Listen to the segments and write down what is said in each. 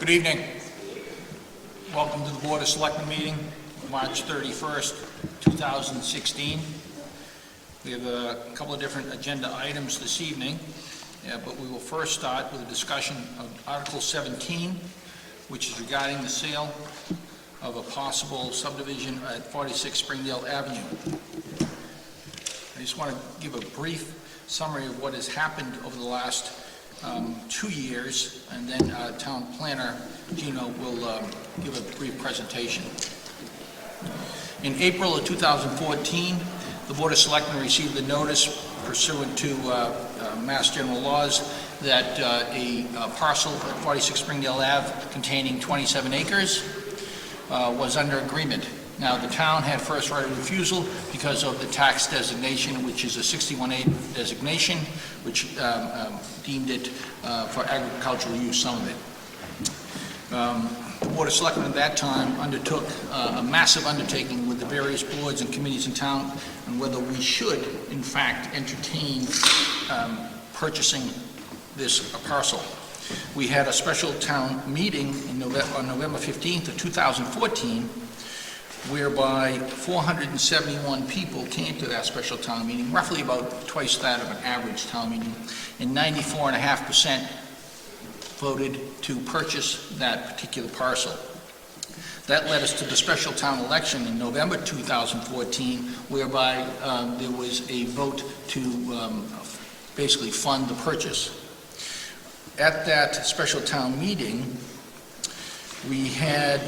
Good evening. Welcome to the Dover Selectmen Meeting, March 31st, 2016. We have a couple of different agenda items this evening, but we will first start with a discussion of Article 17, which is regarding the sale of a possible subdivision at 46 Springdale Avenue. I just want to give a brief summary of what has happened over the last 2 years, and then Town Planner Gino will give a brief presentation. In April of 2014, the Board of Selectmen received a notice pursuant to Mass General laws that a parcel at 46 Springdale Ave containing 27 acres was under agreement. Now, the town had first right of refusal because of the tax designation, which is a 61A designation, which deemed it for agricultural use, some of it. The Board of Selectmen at that time undertook a massive undertaking with the various boards and committees in town on whether we should, in fact, entertain purchasing this parcel. We had a special town meeting on November 15th of 2014, whereby 471 people came to that special town meeting, roughly about twice that of an average town meeting, and 94.5% voted to purchase that particular parcel. That led us to the special town election in November 2014, whereby there was a vote to basically fund the purchase. At that special town meeting, we had,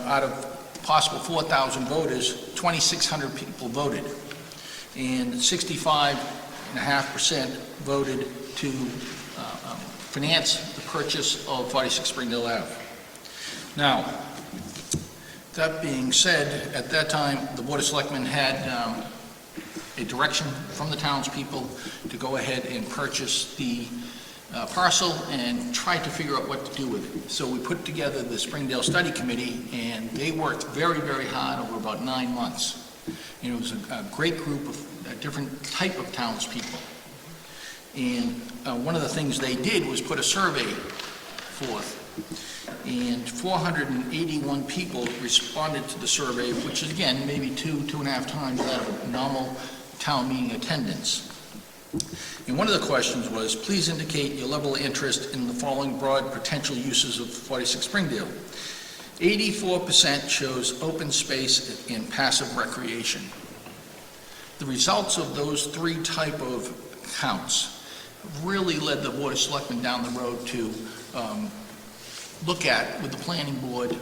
out of possible 4,000 voters, 2,600 people voted, and 65.5% voted to finance the purchase of 46 Springdale Ave. Now, that being said, at that time, the Board of Selectmen had a direction from the townspeople to go ahead and purchase the parcel and try to figure out what to do with it. So we put together the Springdale Study Committee, and they worked very, very hard over about 9 months. And it was a great group of different type of townspeople. And one of the things they did was put a survey forth, and 481 people responded to the survey, which is, again, maybe 2.5 times that of a normal town meeting attendance. And one of the questions was, please indicate your level of interest in the following broad potential uses of 46 Springdale. 84% chose open space and passive recreation. The results of those three type of counts really led the Board of Selectmen down the road to look at, with the planning board,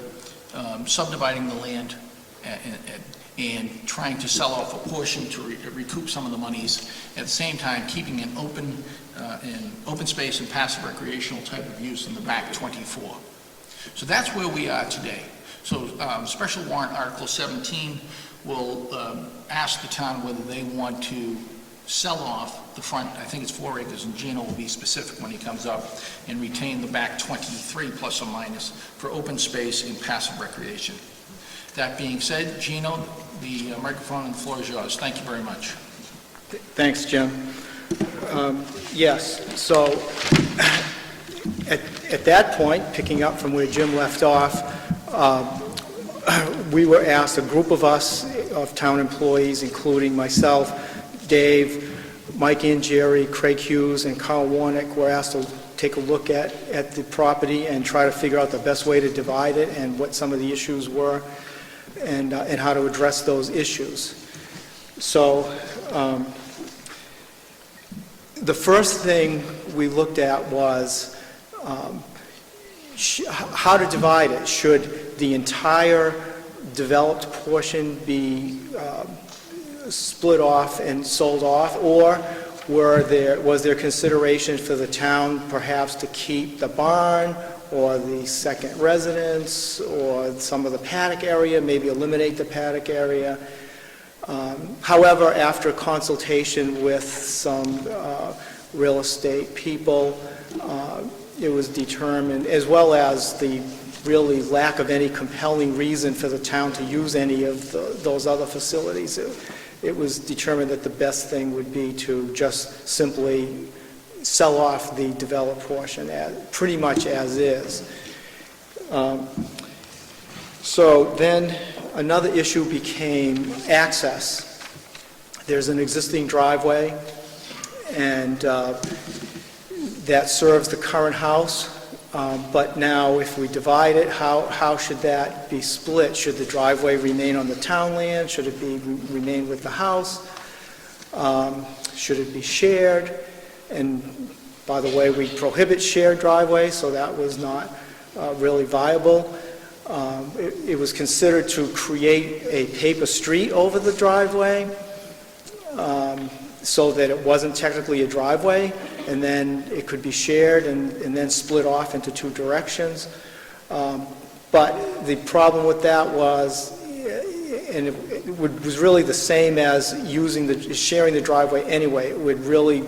subdividing the land and trying to sell off a portion to recoup some of the monies, at the same time keeping an open space and passive recreational type of use in the back 24. So that's where we are today. So Special Warrant Article 17 will ask the town whether they want to sell off the front, I think it's 4 acres, and Gino will be specific when he comes up, and retain the back 23 plus or minus for open space and passive recreation. That being said, Gino, the microphone and the floor is yours. Thank you very much. Thanks, Jim. Yes, so at that point, picking up from where Jim left off, we were asked, a group of us, of town employees, including myself, Dave, Mike and Jerry, Craig Hughes, and Carl Warnick, were asked to take a look at the property and try to figure out the best way to divide it and what some of the issues were, and how to address those issues. So the first thing we looked at was how to divide it. Should the entire developed portion be split off and sold off, or was there consideration for the town perhaps to keep the barn or the second residence or some of the paddock area, maybe eliminate the paddock area? However, after consultation with some real estate people, it was determined, as well as the really lack of any compelling reason for the town to use any of those other facilities, it was determined that the best thing would be to just simply sell off the developed portion pretty much as is. So then another issue became access. There's an existing driveway, and that serves the current house, but now if we divide it, how should that be split? Should the driveway remain on the town land? Should it remain with the house? Should it be shared? And by the way, we prohibit shared driveways, so that was not really viable. It was considered to create a paper street over the driveway, so that it wasn't technically a driveway, and then it could be shared and then split off into two directions. But the problem with that was, and it was really the same as sharing the driveway anyway, it would really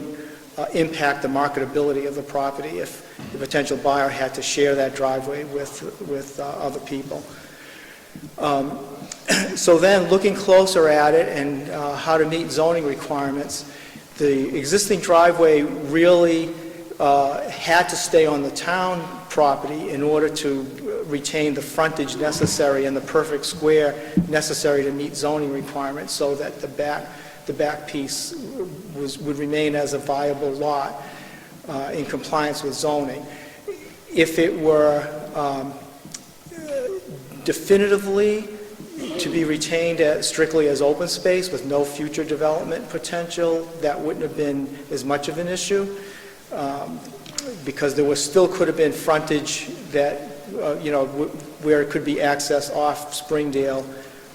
impact the marketability of the property if the potential buyer had to share that driveway with other people. So then, looking closer at it and how to meet zoning requirements, the existing driveway really had to stay on the town property in order to retain the frontage necessary and the perfect square necessary to meet zoning requirements, so that the back piece would remain as a viable lot in compliance with zoning. If it were definitively to be retained strictly as open space with no future development potential, that wouldn't have been as much of an issue, because there still could have been frontage that, where it could be accessed off Springdale,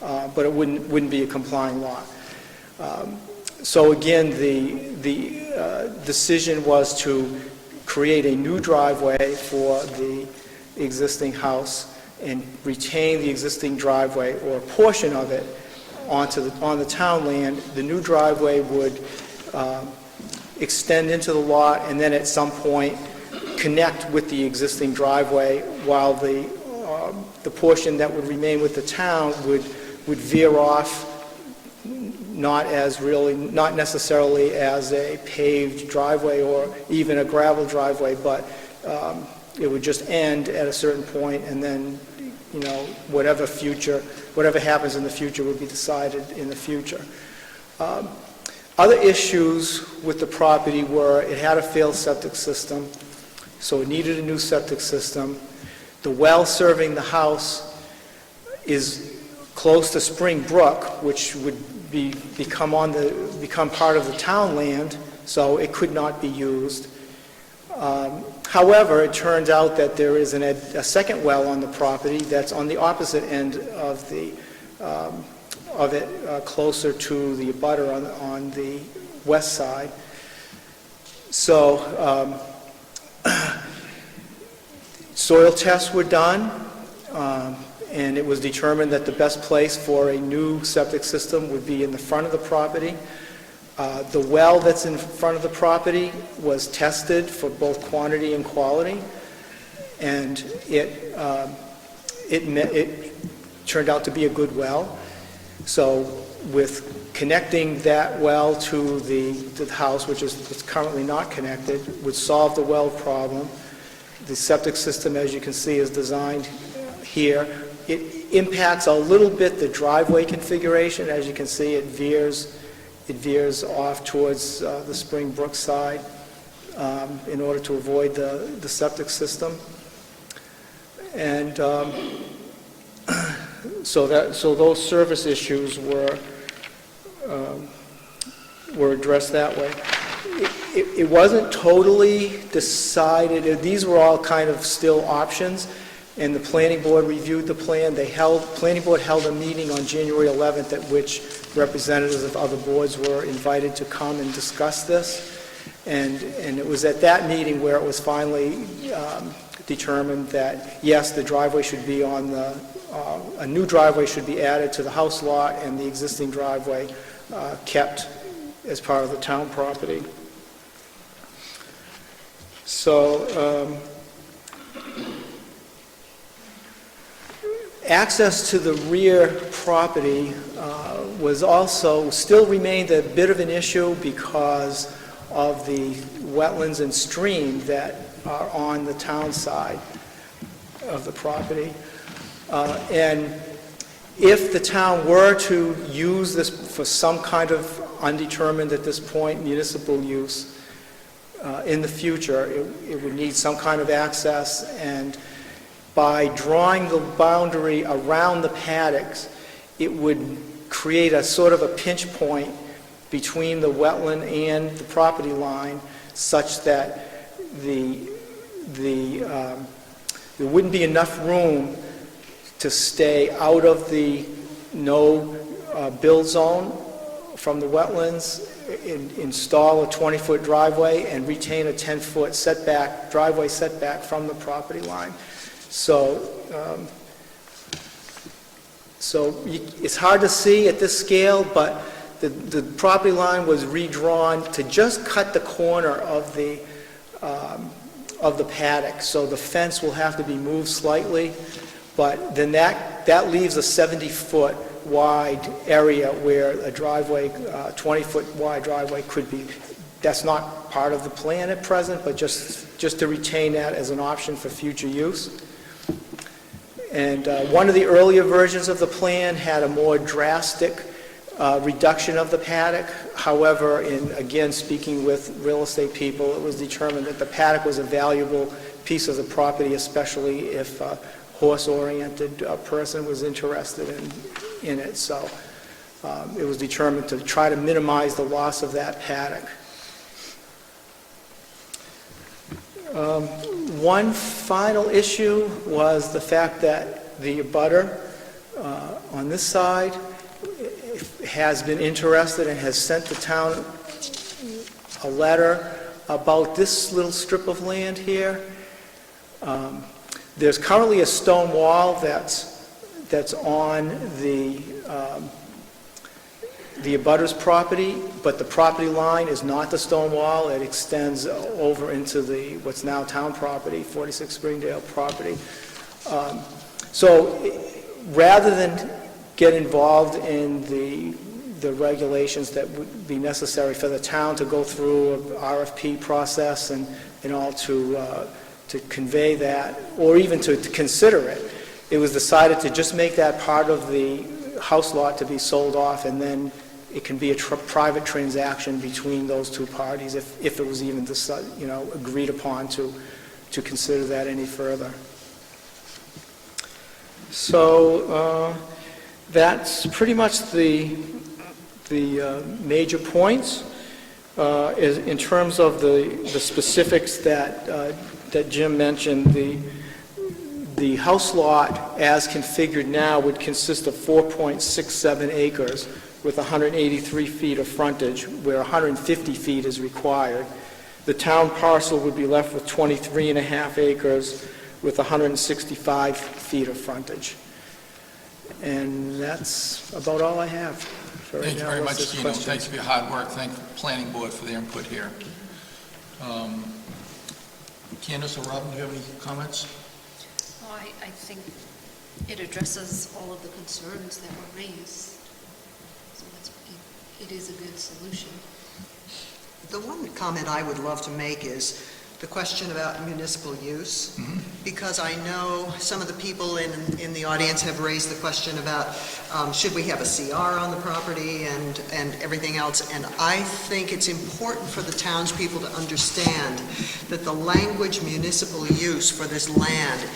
but it wouldn't be a complying lot. So again, the decision was to create a new driveway for the existing house and retain the existing driveway or a portion of it on the town land. The new driveway would extend into the lot and then at some point connect with the existing driveway, while the portion that would remain with the town would veer off, not necessarily as a paved driveway or even a gravel driveway, but it would just end at a certain point, and then whatever happens in the future would be decided in the future. Other issues with the property were it had a failed septic system, so it needed a new septic system. The well serving the house is close to Spring Brook, which would become part of the town land, so it could not be used. However, it turns out that there is a second well on the property that's on the opposite end of it, closer to the abutter on the west side. So soil tests were done, and it was determined that the best place for a new septic system would be in the front of the property. The well that's in front of the property was tested for both quantity and quality, and it turned out to be a good well. So with connecting that well to the house, which is currently not connected, would solve the well problem. The septic system, as you can see, is designed here. It impacts a little bit the driveway configuration. As you can see, it veers off towards the Spring Brook side in order to avoid the septic system. And so those service issues were addressed that way. It wasn't totally decided. These were all kind of still options, and the planning board reviewed the plan. Planning board held a meeting on January 11th at which representatives of other boards were invited to come and discuss this. And it was at that meeting where it was finally determined that, yes, the driveway should be a new driveway should be added to the house lot, and the existing driveway kept as part of the town property. So access to the rear property still remained a bit of an issue because of the wetlands and stream that are on the town side. of the property. And if the town were to use this for some kind of undetermined at this point municipal use in the future, it would need some kind of access, and by drawing the boundary around the paddocks, it would create a sort of a pinch point between the wetland and the property line, such that there wouldn't be enough room to stay out of the no-build zone from the wetlands, install a 20-foot driveway, and retain a 10-foot setback, driveway setback from the property line. So it's hard to see at this scale, but the property line was redrawn to just cut the corner of the paddock. So the fence will have to be moved slightly, but then that leaves a 70-foot wide area where a driveway, 20-foot wide driveway could be. That's not part of the plan at present, but just to retain that as an option for future use. And one of the earlier versions of the plan had a more drastic reduction of the paddock. However, again, speaking with real estate people, it was determined that the paddock was a valuable piece of the property, especially if a horse-oriented person was interested in it. So it was determined to try to minimize the loss of that paddock. One final issue was the fact that the abutter on this side has been interested and has sent the town a letter about this little strip of land here. There's currently a stone wall that's on the abutter's property, but the property line is not the stone wall. It extends over into what's now town property, 46 Springdale property. So rather than get involved in the regulations that would be necessary for the town to go through an RFP process and all to convey that, or even to consider it, it was decided to just make that part of the house lot to be sold off, and then it can be a private transaction between those two parties if it was even agreed upon to consider that any further. So that's pretty much the major points. In terms of the specifics that Jim mentioned, the house lot as configured now would consist of 4.67 acres with 183 feet of frontage, where 150 feet is required. The town parcel would be left with 23.5 acres with 165 feet of frontage. And that's about all I have. Thank you very much, Gino. Thanks for your hard work. Thank the planning board for their input here. Candace or Robin, do you have any comments? Well, I think it addresses all of the concerns that were raised. So it is a good solution. The one comment I would love to make is the question about municipal use, because I know some of the people in the audience have raised the question about should we have a CR on the property and everything else, and I think it's important for the townspeople to understand that the language municipal use for this land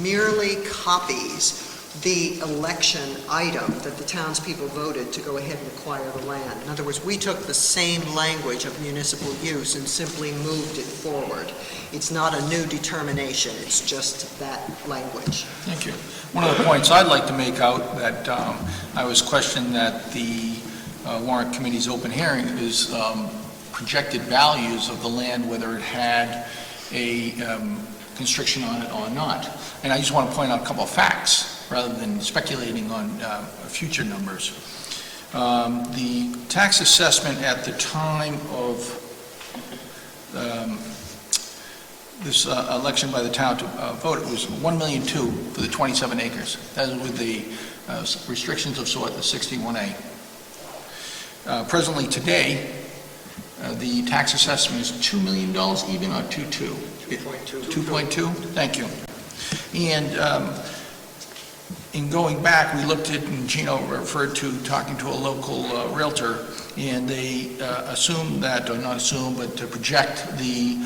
merely copies the election item that the townspeople voted to go ahead and acquire the land. In other words, we took the same language of municipal use and simply moved it forward. It's not a new determination, it's just that language. Thank you. One of the points I'd like to make out that I was questioned that the warrant committee's open hearing is projected values of the land, whether it had a constriction on it or not. And I just want to point out a couple of facts rather than speculating on future numbers. The tax assessment at the time of this election by the town to vote, it was $1.2 million for the 27 acres. That is with the restrictions of sort, the 61A. Presently today, the tax assessment is $2 million even, or 2.2? 2.2. 2.2, thank you. And in going back, we looked at, and Gino referred to talking to a local realtor, and they assumed that, or not assume, but to project the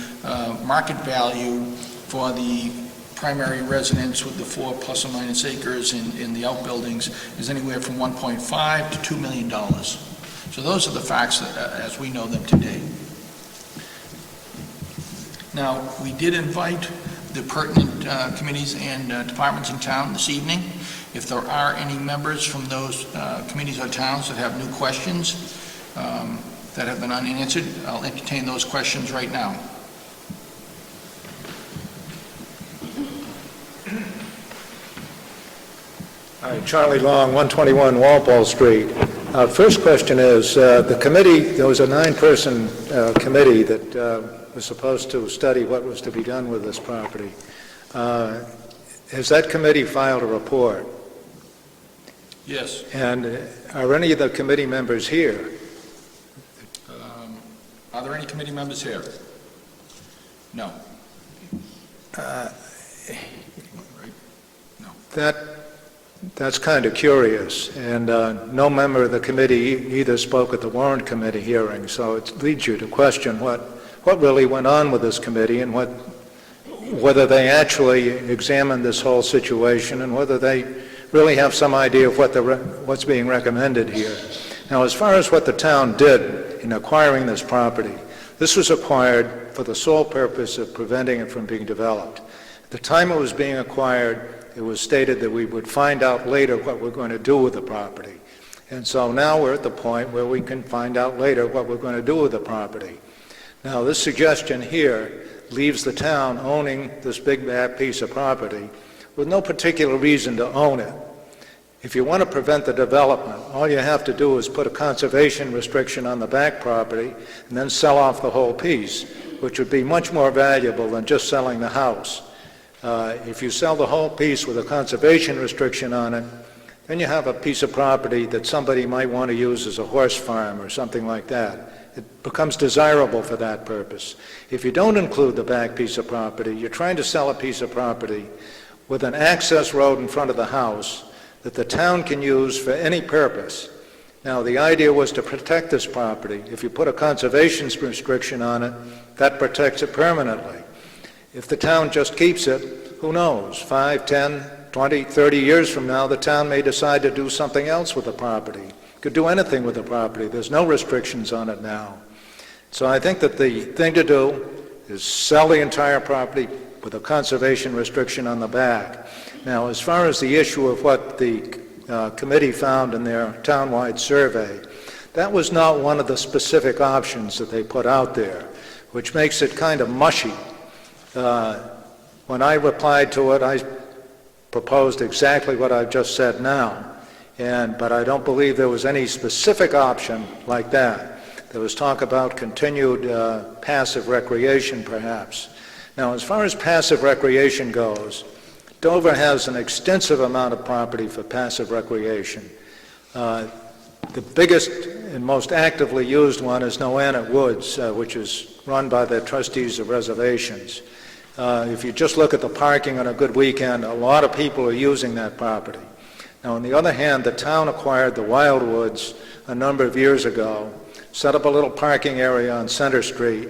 market value for the primary residence with the 4 plus or minus acres in the outbuildings is anywhere from $1.5 to $2 million. So those are the facts that, as we know them today. Now, we did invite the pertinent committees and departments in town this evening. If there are any members from those committees or towns that have new questions that have been unanswered, I'll entertain those questions right now. Hi, Charlie Long, 121 Walpole Street. First question is, the committee, there was a 9-person committee that was supposed to study what was to be done with this property. Has that committee filed a report? Yes. And are any of the committee members here? Are there any committee members here? No. That's kind of curious, and no member of the committee either spoke at the warrant committee hearing, so it leads you to question what really went on with this committee and whether they actually examined this whole situation and whether they really have some idea of what's being recommended here. Now, as far as what the town did in acquiring this property, this was acquired for the sole purpose of preventing it from being developed. At the time it was being acquired, it was stated that we would find out later what we're going to do with the property. And so now we're at the point where we can find out later what we're going to do with the property. Now, this suggestion here leaves the town owning this big bad piece of property with no particular reason to own it. If you want to prevent the development, all you have to do is put a conservation restriction on the back property and then sell off the whole piece, which would be much more valuable than just selling the house. If you sell the whole piece with a conservation restriction on it, then you have a piece of property that somebody might want to use as a horse farm or something like that. It becomes desirable for that purpose. If you don't include the back piece of property, you're trying to sell a piece of property with an access road in front of the house that the town can use for any purpose. Now, the idea was to protect this property. If you put a conservation restriction on it, that protects it permanently. If the town just keeps it, who knows, 5, 10, 20, 30 years from now, the town may decide to do something else with the property. Could do anything with the property. There's no restrictions on it now. So I think that the thing to do is sell the entire property with a conservation restriction on the back. Now, as far as the issue of what the committee found in their townwide survey, that was not one of the specific options that they put out there, which makes it kind of mushy. When I replied to it, I proposed exactly what I've just said now, but I don't believe there was any specific option like that. There was talk about continued passive recreation, perhaps. Now, as far as passive recreation goes, Dover has an extensive amount of property for passive recreation. The biggest and most actively used one is Noannet Woods, which is run by the trustees of reservations. If you just look at the parking on a good weekend, a lot of people are using that property. Now, on the other hand, the town acquired the Wildwoods a number of years ago, set up a little parking area on Center Street,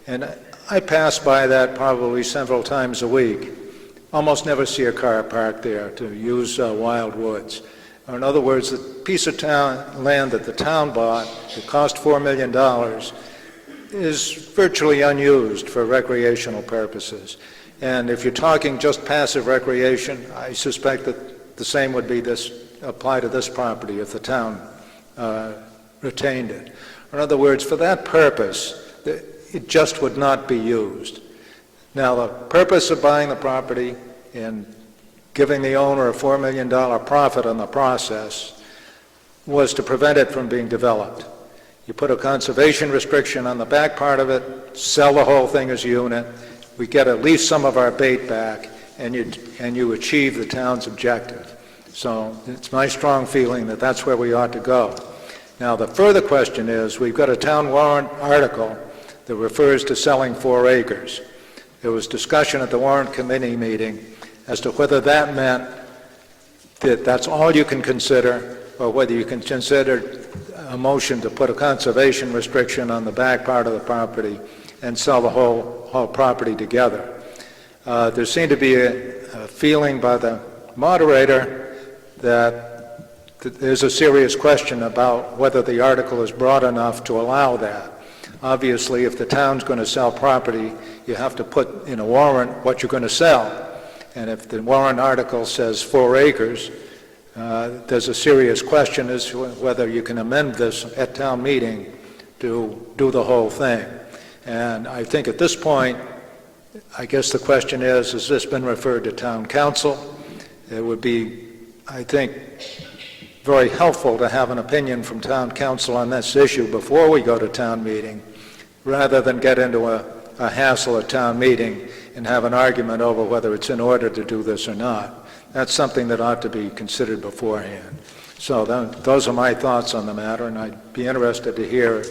and I pass by that probably several times a week. Almost never see a car parked there to use Wildwoods. Or in other words, the piece of land that the town bought, it cost $4 million, is virtually unused for recreational purposes. And if you're talking just passive recreation, I suspect that the same would be apply to this property if the town retained it. In other words, for that purpose, it just would not be used. Now, the purpose of buying the property and giving the owner a $4 million profit on the process was to prevent it from being developed. You put a conservation restriction on the back part of it, sell the whole thing as a unit, we get at least some of our bait back, and you achieve the town's objective. So it's my strong feeling that that's where we ought to go. Now, the further question is, we've got a town warrant article that refers to selling 4 acres. There was discussion at the warrant committee meeting as to whether that meant that that's all you can consider, or whether you can consider a motion to put a conservation restriction on the back part of the property and sell the whole property together. There seemed to be a feeling by the moderator that there's a serious question about whether the article is broad enough to allow that. Obviously, if the town's going to sell property, you have to put in a warrant what you're going to sell. And if the warrant article says 4 acres, there's a serious question as to whether you can amend this at town meeting to do the whole thing. And I think at this point, I guess the question is, has this been referred to town council? It would be, I think, very helpful to have an opinion from town council on this issue before we go to town meeting, rather than get into a hassle at town meeting and have an argument over whether it's in order to do this or not. That's something that ought to be considered beforehand. So those are my thoughts on the matter, and I'd be interested to hear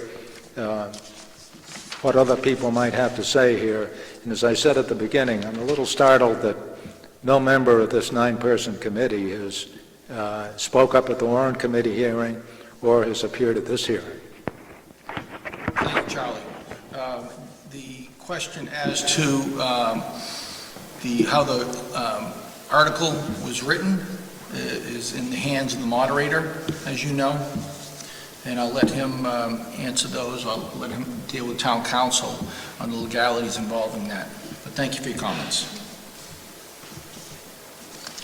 what other people might have to say here. And as I said at the beginning, I'm a little startled that no member of this 9-person committee has spoke up at the warrant committee hearing or has appeared at this hearing. Thank you, Charlie. The question as to how the article was written is in the hands of the moderator, as you know, and I'll let him answer those. I'll let him deal with town council on the legalities involving that. But thank you for your comments.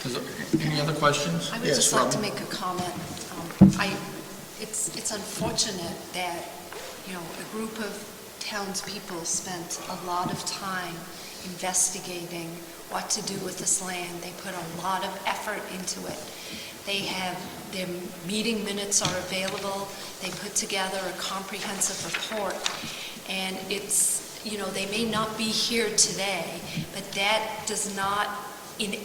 Is there any other questions? I would Yes, just like to Robin? make a comment. It's unfortunate that, a group of townspeople spent a lot of time investigating what to do with this land. They put a lot of effort into it. Their meeting minutes are available. They put together a comprehensive report. And they may not be here today, but that does not in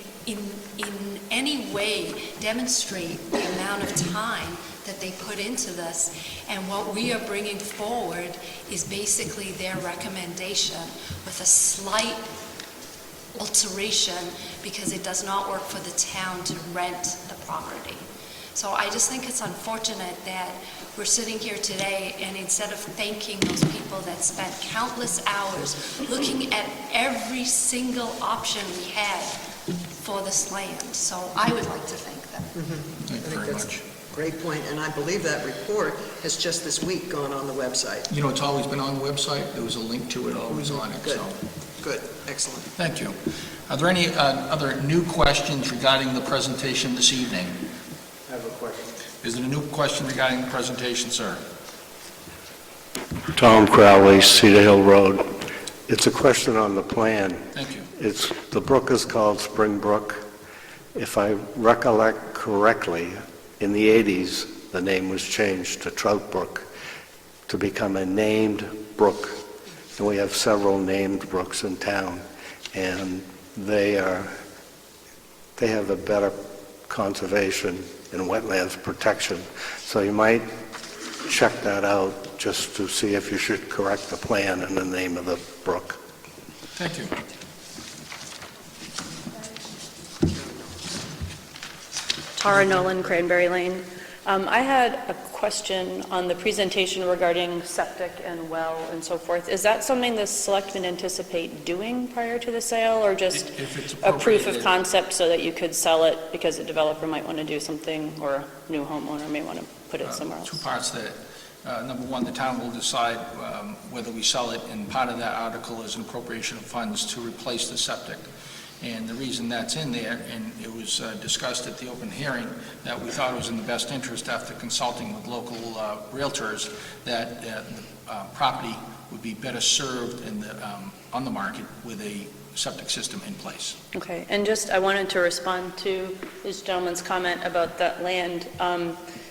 any way demonstrate the amount of time that they put into this. And what we are bringing forward is basically their recommendation with a slight alteration because it does not work for the town to rent the property. So I just think it's unfortunate that we're sitting here today and instead of thanking those people that spent countless hours looking at every single option we had for this land. So I would like to thank them. Thank you very much. Great point, and I believe that report has just this week gone on the website. It's always been on the website. There was a link to it always on it. Good. So Good, excellent. thank you. Are there any other new questions regarding the presentation this evening? I have a question. Is there a new question regarding the presentation, sir? Tom Crowley, Cedar Hill Road. It's a question on the plan. Thank you. The brook is called Spring Brook. If I recollect correctly, in the 80s, the name was changed to Trout Brook to become a named brook. And we have several named brooks in town, and they have a better conservation and wetlands protection. So you might check that out just to see if you should correct the plan in the name of the brook. Thank you. Tara Nolan, Cranberry Lane. I had a question on the presentation regarding septic and well and so forth. Is that something the selectmen anticipate doing prior to the sale, or just If it's a proof of appropriate. concept so that you could sell it because a developer might want to do something, or a new homeowner may want to put it somewhere Two else? parts to that. Number one, the town will decide whether we sell it, and part of that article is an appropriation of funds to replace the septic. And the reason that's in there, and it was discussed at the open hearing, that we thought it was in the best interest after consulting with local realtors that the property would be better served on the market with a septic system in place. Okay, and I wanted to respond to this gentleman's comment about that land.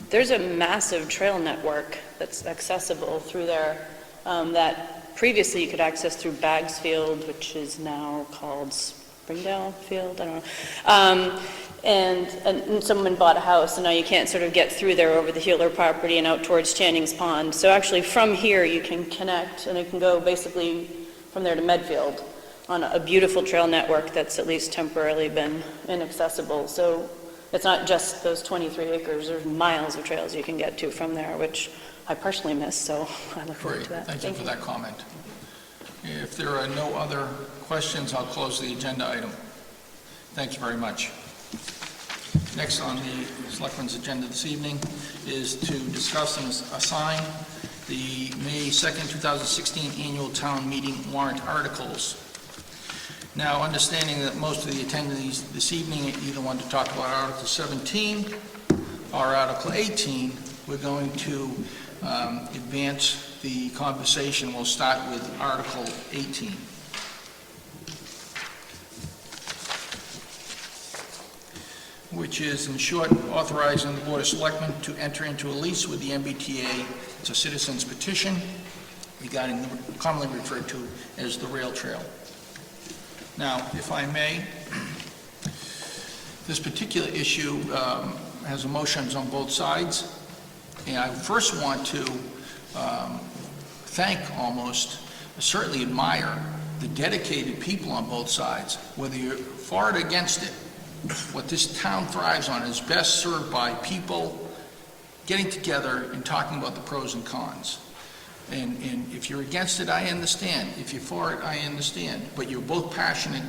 There's a massive trail network that's accessible through there that previously you could access through Baggs Field, which is now called Springdale Field, I don't know. And someone bought a house, and now you can't sort of get through there over the Healer property and out towards Channing's Pond. So actually from here you can connect, and it can go basically from there to Medfield. on a beautiful trail network that's at least temporarily been inaccessible. So it's not just those 23 acres, there's miles of trails you can get to from there, which I personally miss, so I look forward Great, to that. thank you for that comment. If there are no other questions, I'll close the agenda item. Thank you very much. Next on the Selectmen's agenda this evening is to discuss and assign the May 2nd, 2016 annual town meeting warrant articles. Now, understanding that most of the attendees this evening either want to talk about Article 17 or Article 18, we're going to advance the conversation. We'll start with Article 18. Which is, in short, authorizing the Board of Selectmen to enter into a lease with the MBTA. It's a citizen's petition regarding the commonly referred to as the rail trail. Now, if I may, this particular issue has emotions on both sides, and I first want to thank, certainly admire, the dedicated people on both sides, whether you're for it or against it. What this town thrives on is best served by people getting together and talking about the pros and cons. And if you're against it, I understand. If you're for it, I understand. But you're both passionate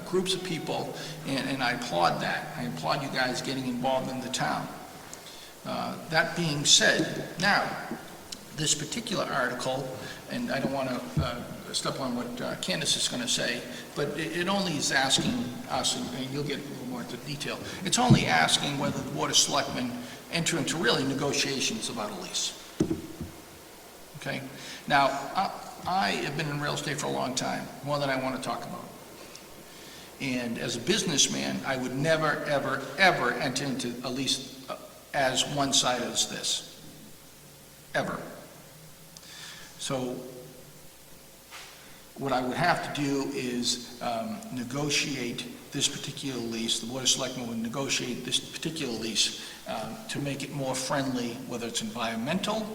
groups of people, and I applaud that. I applaud you guys getting involved in the town. That being said, now, this particular article, and I don't want to step on what Candace is going to say, but it only is asking us, and you'll get a little more into detail, it's only asking whether the Board of Selectmen enter into really negotiations about a lease. Okay? Now, I have been in real estate for a long time, more than I want to talk about. And as a businessman, I would never, ever, ever enter into a lease as one-sided as this. Ever. So what I would have to do is negotiate this particular lease. The Board of Selectmen would negotiate this particular lease to make it more friendly, whether it's environmental.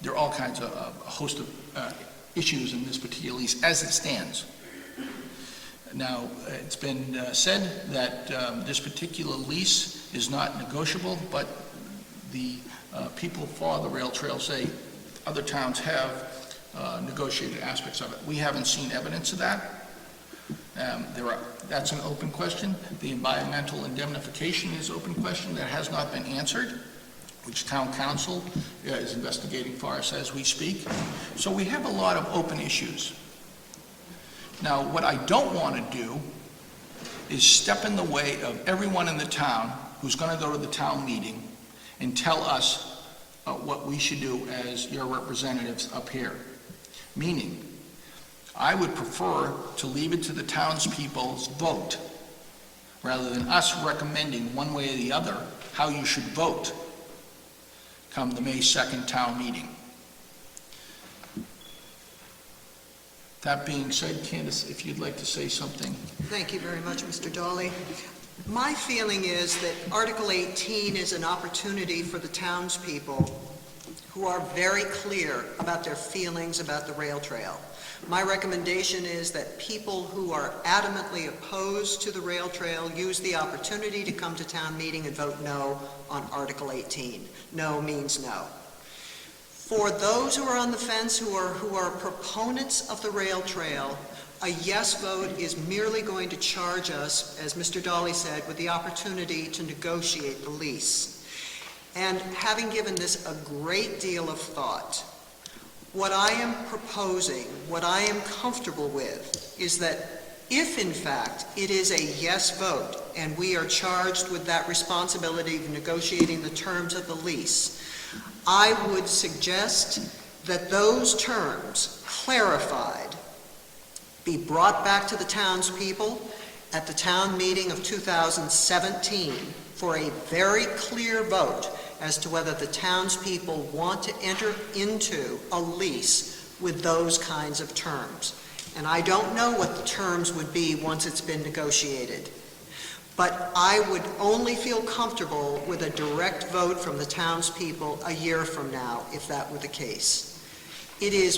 There are all kinds of a host of issues in this particular lease as it stands. Now, it's been said that this particular lease is not negotiable, but the people for the rail trail say other towns have negotiated aspects of it. We haven't seen evidence of that. That's an open question. The environmental indemnification is an open question that has not been answered, which town council is investigating for us as we speak. So we have a lot of open issues. Now, what I don't want to do is step in the way of everyone in the town who's going to go to the town meeting and tell us what we should do as your representatives up here. Meaning, I would prefer to leave it to the townspeople's vote, rather than us recommending one way or the other how you should vote come the May 2nd town meeting. That being said, Candace, if you'd like to say something. Thank you very much, Mr. Dawley. My feeling is that Article 18 is an opportunity for the townspeople who are very clear about their feelings about the rail trail. My recommendation is that people who are adamantly opposed to the rail trail use the opportunity to come to town meeting and vote no on Article 18. No means no. For those who are on the fence, who are proponents of the rail trail, a yes vote is merely going to charge us, as Mr. Dawley said, with the opportunity to negotiate the lease. And having given this a great deal of thought, what I am proposing, what I am comfortable with, is that if in fact it is a yes vote and we are charged with that responsibility of negotiating the terms of the lease, I would suggest that those terms, clarified, be brought back to the townspeople at the town meeting of 2017 for a very clear vote as to whether the townspeople want to enter into a lease with those kinds of terms. And I don't know what the terms would be once it's been negotiated. But I would only feel comfortable with a direct vote from the townspeople a year from now, if that were the case. It is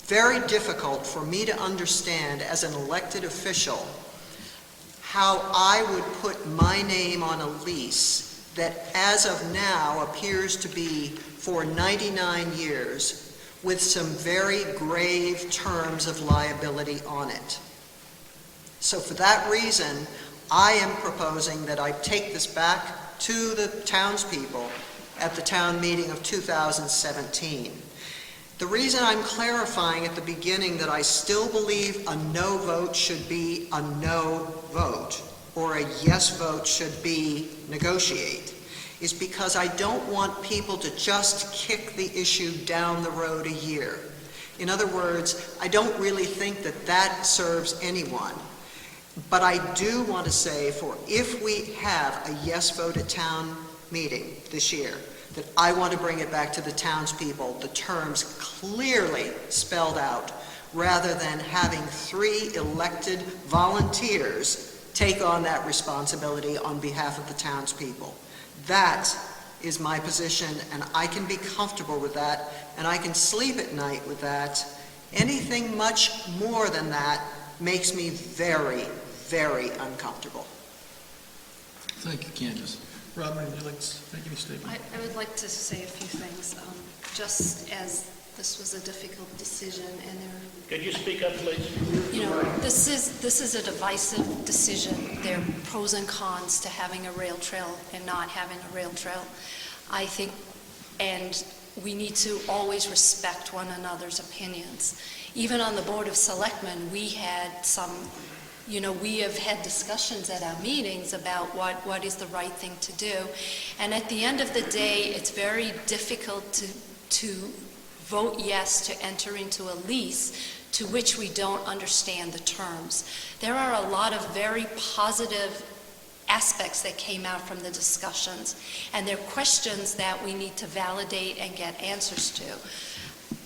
very difficult for me to understand as an elected official how I would put my name on a lease that as of now appears to be for 99 years with some very grave terms of liability on it. So for that reason, I am proposing that I take this back to the townspeople at the town meeting of 2017. The reason I'm clarifying at the beginning that I still believe a no vote should be a no vote, or a yes vote should be negotiate, is because I don't want people to just kick the issue down the road a year. In other words, I don't really think that that serves anyone. But I do want to say, for if we have a yes vote at town meeting this year, that I want to bring it back to the townspeople, the terms clearly spelled out, rather than having 3 elected volunteers take on that responsibility on behalf of the townspeople. That is my position, and I can be comfortable with that, and I can sleep at night with that. Anything much more than that makes me very, very uncomfortable. Thank you, Candace. Robin, would you like to make any statement? I would like to say a few things, just as this was a difficult decision, and Could you speak up, please? this is a divisive decision. There are pros and cons to having a rail trail and not having a rail trail. I think, and we need to always respect one another's opinions. Even on the Board of Selectmen, we had some, we have had discussions at our meetings about what is the right thing to do. And at the end of the day, it's very difficult to vote yes to enter into a lease to which we don't understand the terms. There are a lot of very positive aspects that came out from the discussions, and they're questions that we need to validate and get answers to.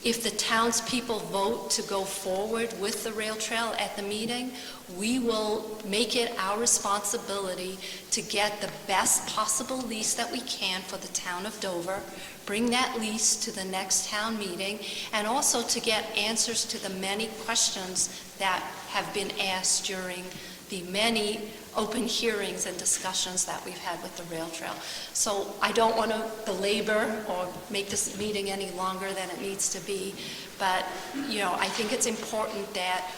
If the townspeople vote to go forward with the rail trail at the meeting, we will make it our responsibility to get the best possible lease that we can for the town of Dover, bring that lease to the next town meeting, and also to get answers to the many questions that have been asked during the many open hearings and discussions that we've had with the rail trail. So I don't want to belabor or make this meeting any longer than it needs to be, but I think it's important that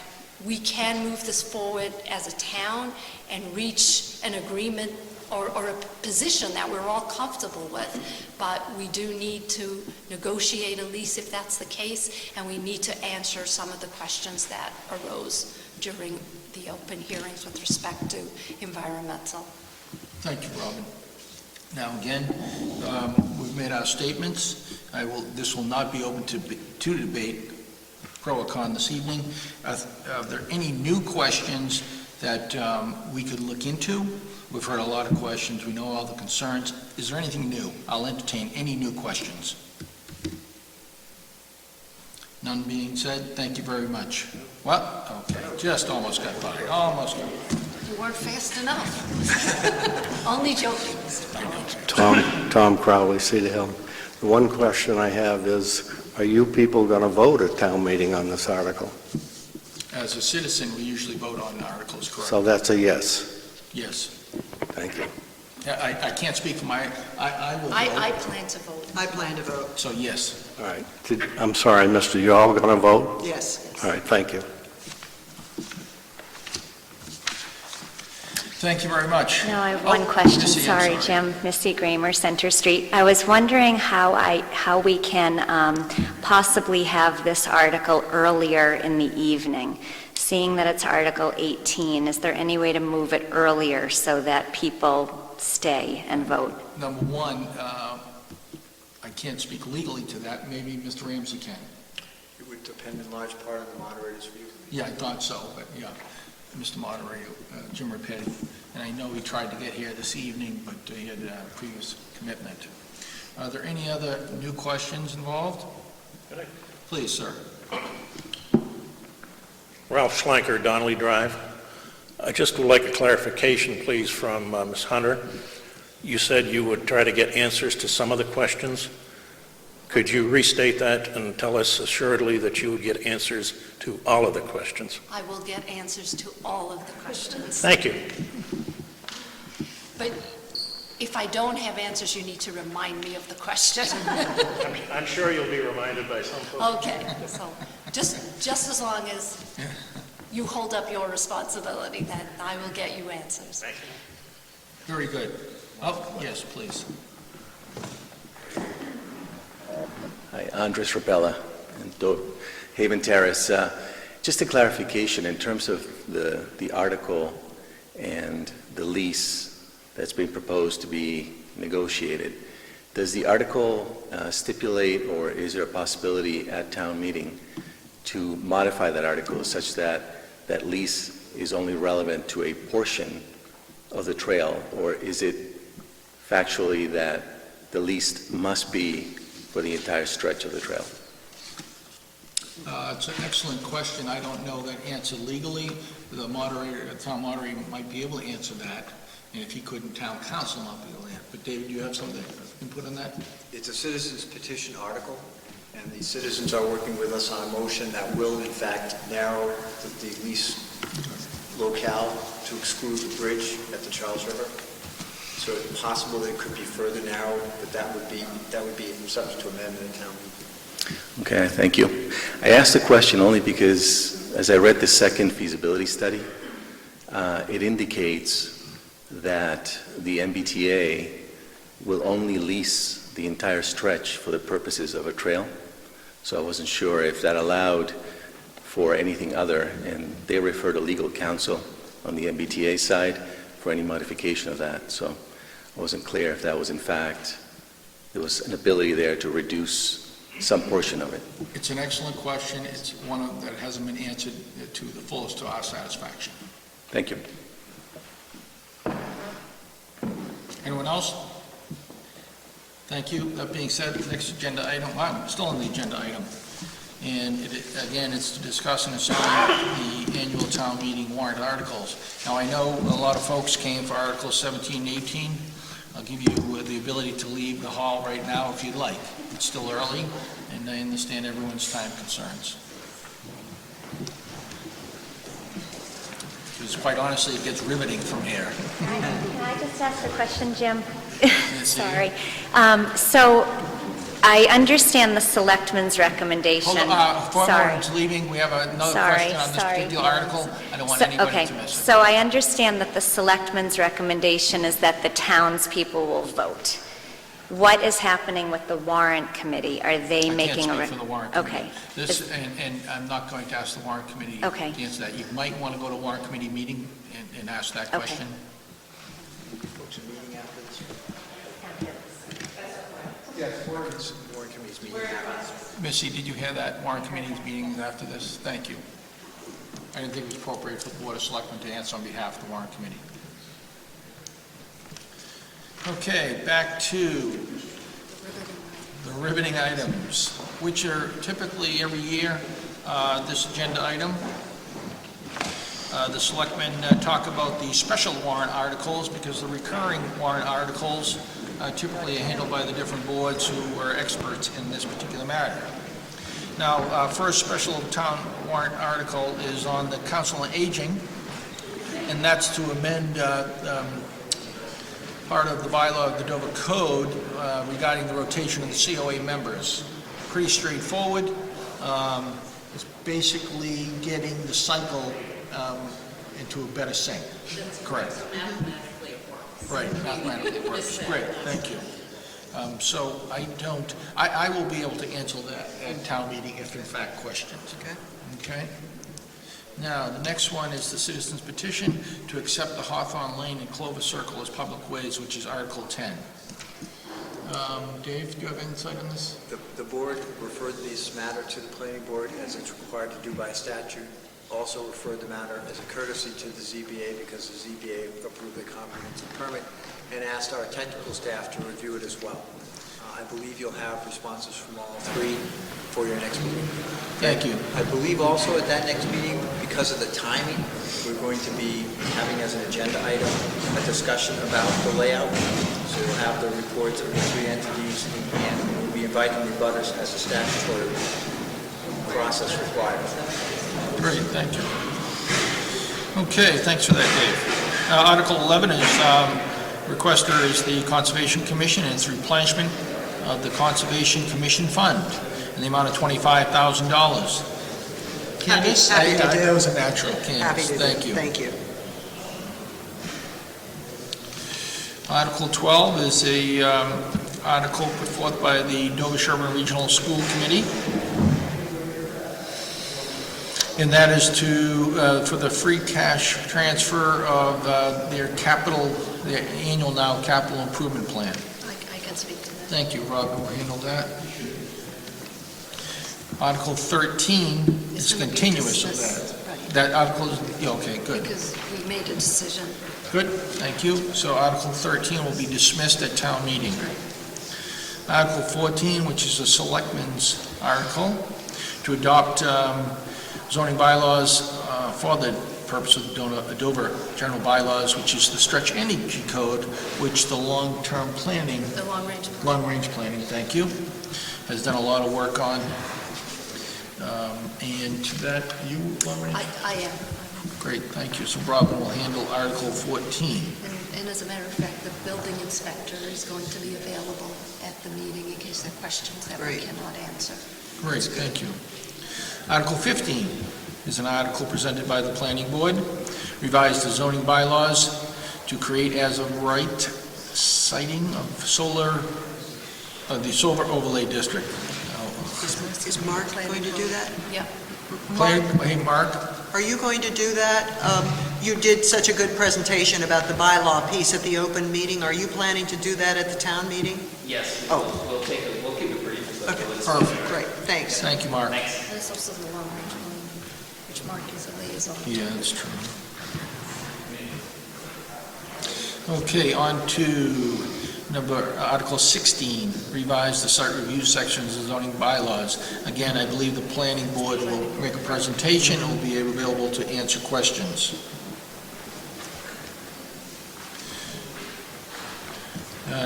we can move this forward as a town and reach an agreement or a position that we're all comfortable with. But we do need to negotiate a lease if that's the case, and we need to answer some of the questions that arose during the open hearings with respect to environmental. Thank you, Robin. Now, again, we've made our statements. This will not be open to debate, pro or con, this evening. Are there any new questions that we could look into? We've heard a lot of questions. We know all the concerns. Is there anything new? I'll entertain any new questions. None being said, thank you very much. Well, okay, just almost got by, almost got by. You weren't fast enough. Only joking, Mr. Bowler. Tom Crowley, Cedar Hill. The one question I have is, are you people going to vote at town meeting on this article? As a citizen, we usually vote on articles, correct? So that's a yes. Yes. Thank you. Yeah, I can't speak for my, I will vote. I plan to vote. I plan to vote. So yes. All right. I'm sorry, mister, you all going to vote? Yes. All right, thank you. Thank you very much. No, I have one question. Missy, I'm Sorry, Jim. Missy Gramer, Center Street. I was wondering how we can possibly have this article earlier in the evening. Seeing that it's Article 18, is there any way to move it earlier so that people stay and vote? Number one, I can't speak legally to that. Maybe Mr. Ramsey can. It would depend in large part on the moderator's view. Yeah, I thought so, but yeah, Mr. Moderator, Jim Repetti, and I know he tried to get here this evening, but he had a previous commitment. Are there any other new questions involved? Please, sir. Ralph Schlenker, Donnelly Drive. I just would like a clarification, please, from Ms. Hunter. You said you would try to get answers to some of the questions. Could you restate that and tell us assuredly that you would get answers to all of the questions? I will get answers to all of the questions. Thank you. But if I don't have answers, you need to remind me of the question. I'm sure you'll be reminded by some folks. Okay, so just as long as you hold up your responsibility, then I will get you answers. Thank you. Very good. Oh, yes, please. Hi, Andres Rapella, in Haven Terrace. Just a clarification in terms of the article and the lease that's being proposed to be negotiated. Does the article stipulate, or is there a possibility at town meeting to modify that article such that that lease is only relevant to a portion of the trail, or is it factually that the lease must be for the entire stretch of the trail? It's an excellent question. I don't know that answer legally. The town moderator might be able to answer that, and if he couldn't, town council might be able to answer. But David, do you have something input on that? It's a citizens petition article, and the citizens are working with us on a motion that will in fact narrow the lease locale to exclude the bridge at the Charles River. So it's possible that it could be further narrowed, but that would be subject to amendment in town meeting. Okay, thank you. I asked the question only because as I read the second feasibility study, it indicates that the MBTA will only lease the entire stretch for the purposes of a trail. So I wasn't sure if that allowed for anything other, and they refer to legal counsel on the MBTA side for any modification of that. So I wasn't clear if that was in fact, there was an ability there to reduce some portion of it. It's an excellent question. It's one that hasn't been answered to the fullest to our satisfaction. Thank you. Anyone else? Thank you. That being said, the next agenda item, I'm still on the agenda item. And again, it's to discuss and assign the annual town meeting warrant articles. Now, I know a lot of folks came for Articles 17 and 18. I'll give you the ability to leave the hall right now if you'd like. It's still early, and I understand everyone's time concerns. Because quite honestly, it gets riveting from here. Can I just ask a question, Jim? Yes, Sorry. So I understand the selectmen's recommendation. Hold on, before Sorry. everyone's leaving, we have another Sorry, question on this sorry. particular article. I don't want So- anybody okay, to miss it. so I understand that the selectmen's recommendation is that the townspeople will vote. What is happening with the warrant committee? Are they making a... I can't speak for the warrant committee. Okay. This, and I'm not going to ask the warrant committee to Okay. answer that. You might want to go to warrant committee meeting and ask that Okay. question. Folks, a meeting after this? Yes, warrant committee's meeting after this. Missy, did you hear that? Warrant committee's meeting after this? Thank you. I didn't think it was appropriate for the Board of Selectmen to answer on behalf of the warrant committee. Okay, back to the riveting items, which are typically every year, this agenda item. The selectmen talk about the special warrant articles because the recurring warrant articles typically are handled by the different boards who are experts in this particular matter. Now, first special town warrant article is on the Council on Aging, and that's to amend part of the bylaw of the Dover Code regarding the rotation of the COA members. Pretty straightforward. It's basically getting the cycle into a better sync. Correct. Mathematically it works. Right, mathematically it works. Great, thank you. So I will be able to answer that at town meeting if in fact questioned. Okay? Now, the next one is the citizens petition to accept the Hawthorne Lane and Clover Circle as public ways, which is Article 10. Dave, do you have insight on this? The board referred this matter to the planning board as it's required to do by statute. Also referred the matter as a courtesy to the ZBA because the ZBA approved the comprehensive permit and asked our technical staff to review it as well. I believe you'll have responses from all three for your next meeting. Thank you. I believe also at that next meeting, because of the timing, we're going to be having as an agenda item a discussion about the layout So we'll have the reports of the three entities, and we'll be inviting the butters as a statutory process requires. Great, thank you. Okay, thanks for that, Dave. Article 11 is, requester is the Conservation Commission, and it's replenishment of the Conservation Commission Fund in the amount of $25,000. Candace? Happy to do. That was a natural, Happy Candace, to do. thank you. Thank you. Article 12 is a article put forth by the Dover Sherburne Regional School Committee, and that is to, for the free cash transfer of their annual now capital improvement plan. I can speak to that. Thank you, Robin, will handle that. Article 13 is It's gonna be continuous of dismissed, that. right. That article is, yeah, okay, good. Because we made a decision. Good, thank you. So Article 13 will be dismissed at town meeting. Article 14, which is a selectmen's article, to adopt zoning bylaws for the purpose of the Dover general bylaws, which is the stretch energy code, which the long-term planning, The long-range plan. long-range planning, thank you, has done a lot of work on. And to that, you, long-range? I am. Great, thank you. So Robin will handle Article 14. And as a matter of fact, the building inspector is going to be available at the meeting in case there are questions that we Great. cannot answer. Great, thank you. Article 15 is an article presented by the planning board, revise the zoning bylaws to create as of right siting of the solar overlay district. Is Mark going to do that? Yeah. Hey, Mark, Are you going to do that? You did such a good presentation about the bylaw piece at the open meeting. Are you planning to do that at the town meeting? Yes, Oh. we'll keep it brief. but Okay. it's- perfect. Great, thanks. Thank you, Mark. Thanks. And it's also the long-range plan, which Mark is a liaison. Yeah, that's true. Okay, on to Article 16, revise the site review sections of zoning bylaws. Again, I believe the planning board will make a presentation and will be available to answer questions.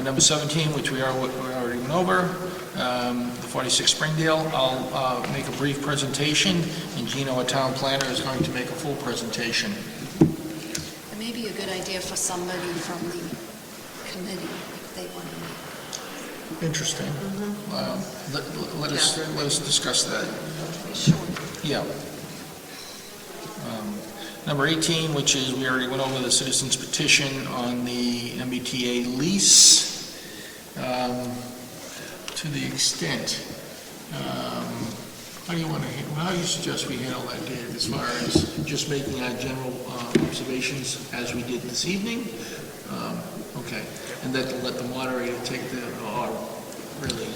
Number 17, which we already went over, the 46 Springdale, I'll make a brief presentation, and Gino, our town planner, is going to make a full presentation. It may be a good idea for somebody from the committee if they want to meet. Interesting. Let us discuss that. Sure. Yeah. Number 18, which is, we already went over the citizens petition on the MBTA lease. To the extent, how do you suggest we handle that, Dave, as far as just making our general observations as we did this evening? Okay, and then to let the moderator take really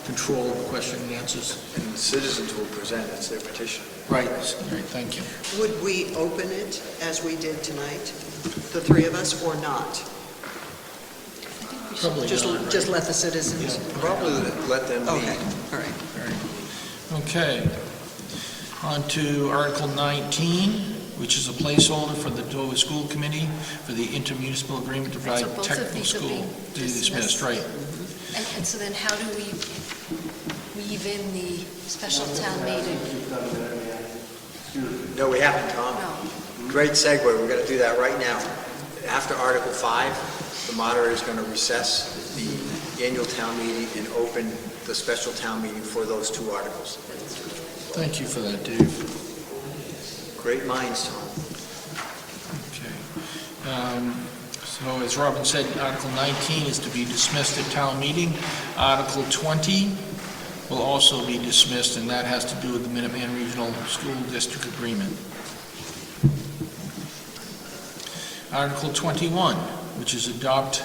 control the question and answers. And the citizens will present, it's their petition. Right, thank you. Would we open it as we did tonight, the three of us, or not? Probably Just not, right? just let the citizens? Probably let them Okay, meet. all right. Okay. On to Article 19, which is a placeholder for the Dover School Committee for the intermunicipal agreement to Right, so provide both of technical these are school. being Dismissed, dismissed. right. And so then how do we weave in the special town meeting? No, we haven't, Tom. No. Great segue, we're going to do that right now. After Article 5, the moderator is going to recess the annual town meeting and open the special town meeting for those two articles. Thank you for that, Dave. Great minds, Tom. Okay. So as Robin said, Article 19 is to be dismissed at town meeting. Article 20 will also be dismissed, and that has to do with the Minuteman Regional School District Agreement. Article 21, which is adopt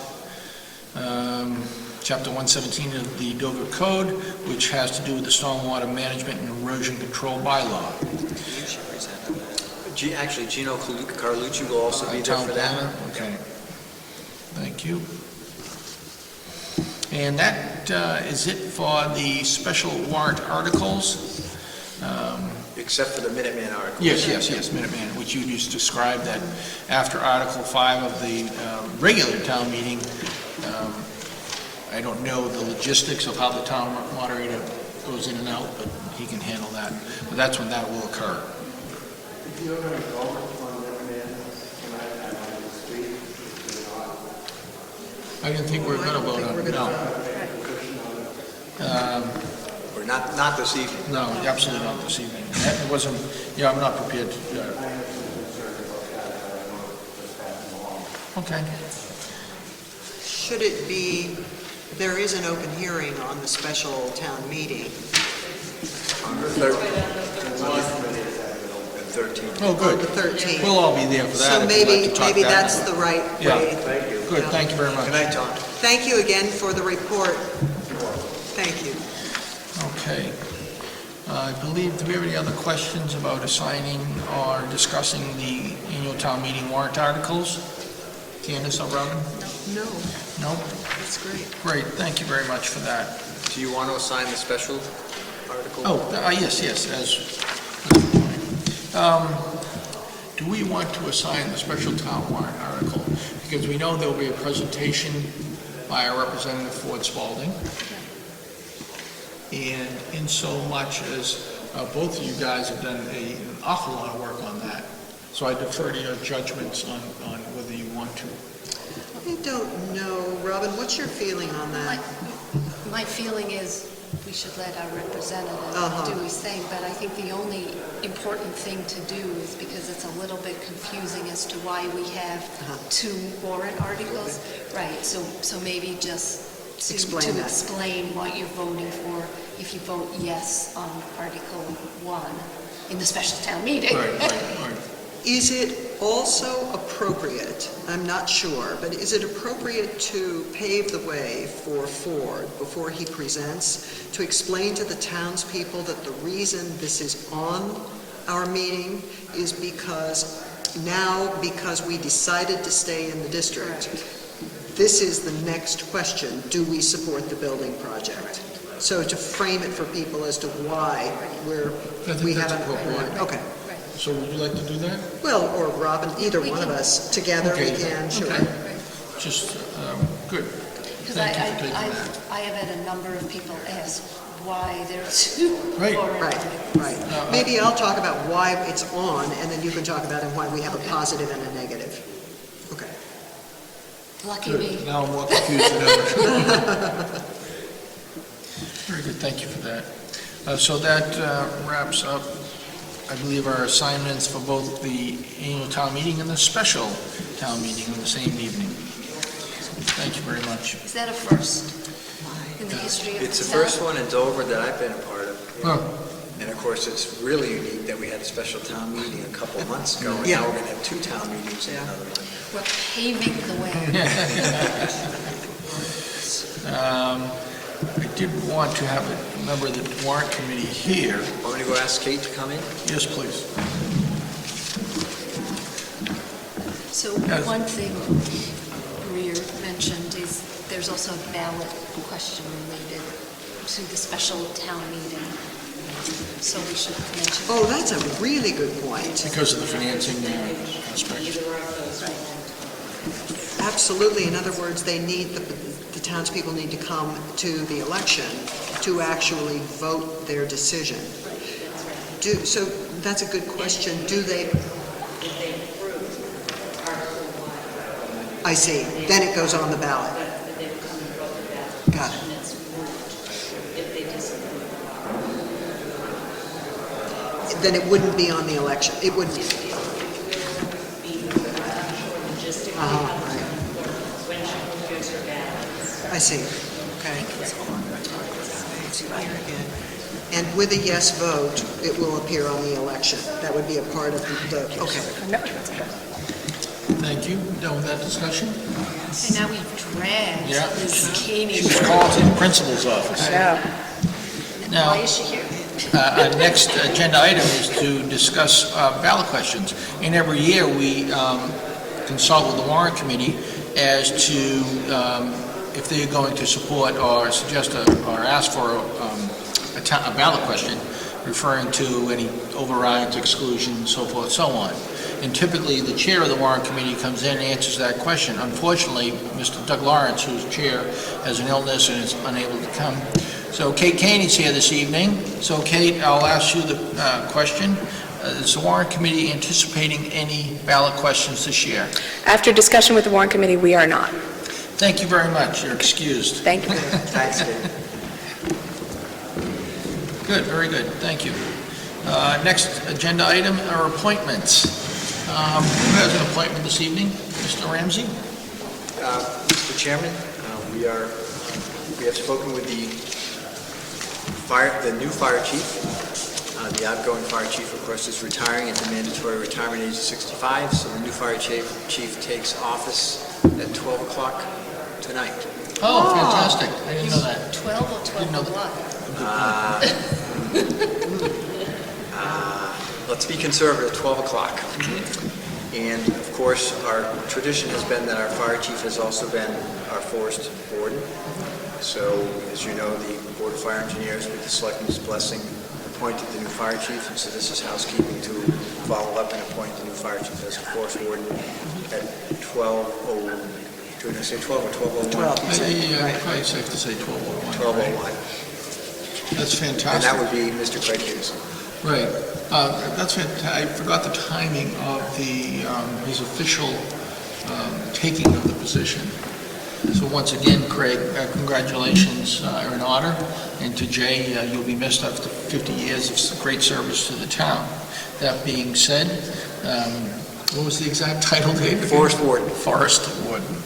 Chapter 117 of the Dover Code, which has to do with the stormwater management and erosion control bylaw. Actually, Gino Carlucci will also be there Town for that. planner, okay. Thank you. And that is it for the special warrant articles. Except for the Minuteman article. Yes, Minuteman, which you just described, that after Article 5 of the regular town meeting, I don't know the logistics of how the town moderator goes in and out, but he can handle that. But that's when that will occur. If you're going to go on recommend tonight, I wanted to speak. I didn't think we were going to vote on it, no. Or not this evening? No, absolutely not this evening. It wasn't, yeah, I'm not prepared to do that. Okay. Should it be, there is an open hearing on the special town meeting. On the 13th. Oh, good. On the 13th. We'll all be there for that. So if you'd like maybe, to talk maybe that that's night. the right Yeah. way. Thank you. Good, thank you very much. Good night, Tom. Thank you again for the report. Thank you. Okay. I believe, do we have any other questions about assigning or discussing the annual town meeting warrant articles? Candace or Robin? No, No? that's great. Great, thank you very much for that. Do you want to assign the special article? Oh, yes, do we want to assign the special town warrant article? Because we know there will be a presentation by our representative Ford Spalding. And in so much as both of you guys have done an awful lot of work on that. So I defer to your judgments on whether you want to. I don't know, Robin, what's your feeling on that? My feeling is we should let our representative do his thing, but I think the only important thing to do is because it's a little bit confusing as to why we have two warrant articles. Right, so maybe just to Explain that. explain what you're voting for if you vote yes on Article 1 in the special town meeting. Right. Is it also appropriate, I'm not sure, but is it appropriate to pave the way for Ford before he presents, to explain to the townspeople that the reason this is on our meeting is because we decided to stay in the district, this is the next question, do we support the building project? So to frame it for people as to why we haven't. Okay. So would you like to do that? Well, or Robin, either one of us, together we can, sure. Okay. Just, good. Because Thank you for taking that. I have had a number of people ask why there's two Right. warrant Right, articles. right. Maybe I'll talk about why it's on, and then you can talk about why we have a positive and a negative. Okay. Lucky Good. me. Now I'm more confused than ever. Very good, thank you for that. So that wraps up, I believe, our assignments for both the annual town meeting and the special town meeting on the same evening. Thank you very much. Is that a first in the history of the town? It's the first one in Dover that I've been a part of. Huh. And of course, it's really unique that we had a special town meeting a couple of months ago, and Yeah. now we're going to have two town meetings in another month. We're paving the way. I did want to have a member of the warrant committee here. Want me to go ask Kate to come in? Yes, please. So Yes. one thing Greer mentioned is there's also a ballot question related to the special town meeting. So we should mention. Oh, that's a really good point. Because of the financing aspect. Absolutely. In other words, they need, the townspeople need to come to the election to actually vote their decision. So that's a good question. Do they? I see. Then it goes on the ballot. Got it. Then it wouldn't be on the election. It wouldn't. I see. Okay. And with a yes vote, it will appear on the election. That would be a part of the, okay. Thank you. Done with that discussion? And now we've dragged Yeah. Ms. Caney. She was called to the principal's office. Now, Why is she here? our next agenda item is to discuss ballot questions. And every year, we consult with the warrant committee as to if they're going to support or suggest or ask for a ballot question referring to any overrides, exclusions, so forth, so on. and typically the chair of the warrant committee comes in and answers that question. Unfortunately, Mr. Doug Lawrence, who's chair, has an illness and is unable to come. So Kate Kaney's here this evening. So Kate, I'll ask you the question. Is the warrant committee anticipating any ballot questions this year? After discussion with the warrant committee, we are not. Thank you very much. You're excused. Thank you. Thanks, Dave. Good, very good. Thank you. Next agenda item are appointments. Who has an appointment this evening? Mr. Ramsey? Mr. Chairman, we have spoken with the new fire chief. The outgoing fire chief, of course, is retiring at the mandatory retirement age of 65, so the new fire chief takes office at 12 o'clock tonight. Oh, fantastic. I didn't know that. 12 or 12 or what? Let's be conservative, 12 o'clock. And of course, our tradition has been that our fire chief has also been our forest warden. So, as you know, the Board of Fire Engineers, with the Selectmen's blessing, appointed the new fire chief, and so this is housekeeping to follow up and appoint the new fire chief as a forest warden at 12:00. Did I say 12 or 12:01? Yeah, probably safe to say 12:01. 12:01. That's fantastic. And that would be Mr. Craig Hughes. Right. That's fantastic. I forgot the timing of his official taking of the position. So once again, Craig, congratulations are in order. And to Jay, you'll be missed after 50 years of great service to the town. That being said, what was the exact title, Dave? Forest warden. Forest warden.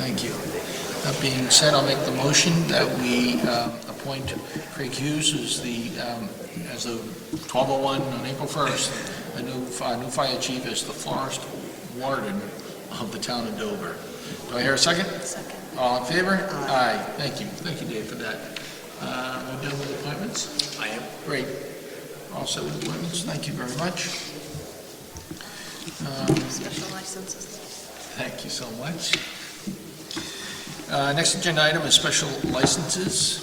Thank you. That being said, I'll make the motion that we appoint Craig Hughes as of 12:01 on April 1st, a new fire chief as the forest warden of the town of Dover. Do I hear a second? Second. All in favor? Aye. Thank you. Thank you, Dave, for that. We're done with appointments? I am. Great. All set with appointments. Thank you very much. Special licenses. Thank you so much. Next agenda item is special licenses.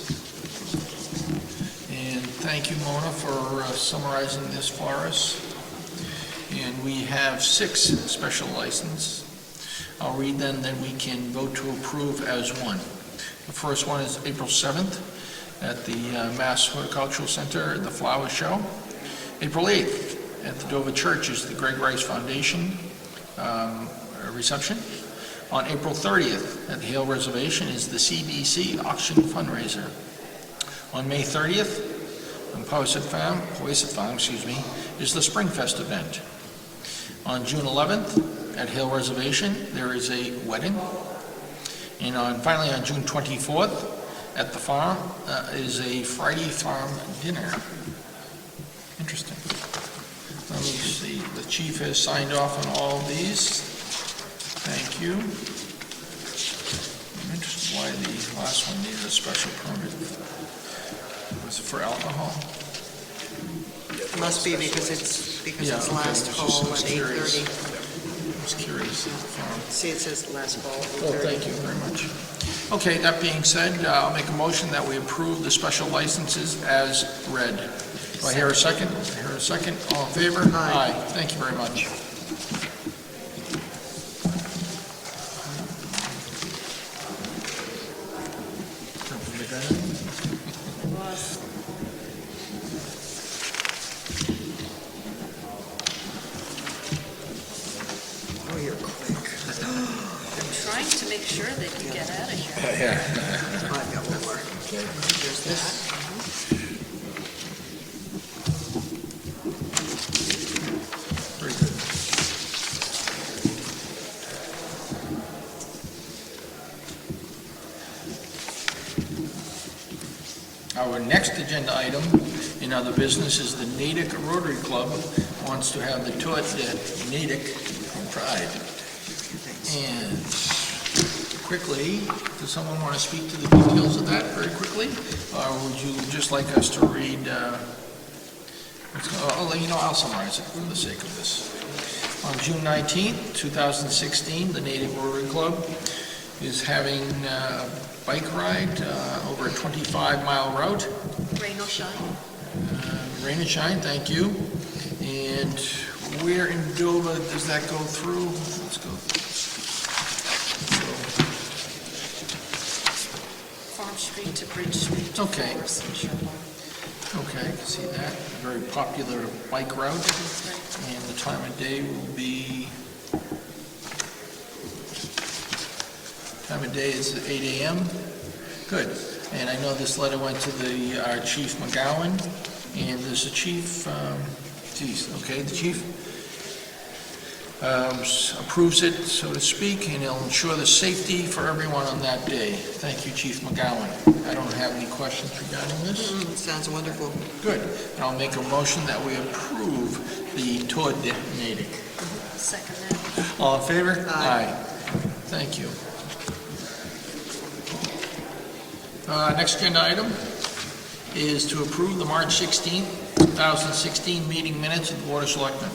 And thank you, Mona, for summarizing this for us. And we have 6 special licenses. I'll read them, then we can vote to approve as one. The first one is April 7th at the Mass Horticultural Center, the Flower Show. April 8th at the Dover Church is the Greg Rice Foundation reception. On April 30th at the Hale Reservation is the CBC auction fundraiser. On May 30th, on Powasset Farm, is the Springfest event. On June 11th, at Hale Reservation, there is a wedding. And finally, on June 24th, at the farm, is a Friday farm dinner. Interesting. Let me see, the chief has signed off on all of these. Thank you. I'm interested why the last one needed a special permit. Was it for alcohol? Must be because it's Yeah, okay, last just fall was at curious. 8:30. I was curious. See, it says last fall at 8:30. Well, thank you very much. Okay, that being said, I'll make a motion that we approve the special licenses as read. Do I hear a second? I hear a second. All in favor? Aye. Thank you very much. Oh, you're quick. I'm trying to make sure that you get out of here. I've got one more. There's that. Very good. Our next agenda item in other business is the Natick Rotary Club wants to have the Tour de Natick Pride. And quickly, does someone want to speak to the details of that very quickly? Or would you just like us to read, I'll summarize it for the sake of this. On June 19th, 2016, the Natick Rotary Club is having a bike ride over a 25-mile route. Rain or shine. Rain and shine, thank you. And where in Dover does that go through? Let's go. Farm Street to Bridge Street to Okay. Forest and Sherburne. Okay, I can see that. Very popular bike route. And the time of day will be, time of day is 8 a.m. Good. And I know this letter went to our Chief McGowan, and there's a chief, okay, the chief approves it, so to speak, and he'll ensure the safety for everyone on that day. Thank you, Chief McGowan. I don't have any questions regarding this. Sounds wonderful. Good. And I'll make a motion that we approve the tour meeting. Second that. All in favor? Aye. Thank you. Next agenda item is to approve the March 16, 2016 meeting minutes of the Board of Selectmen.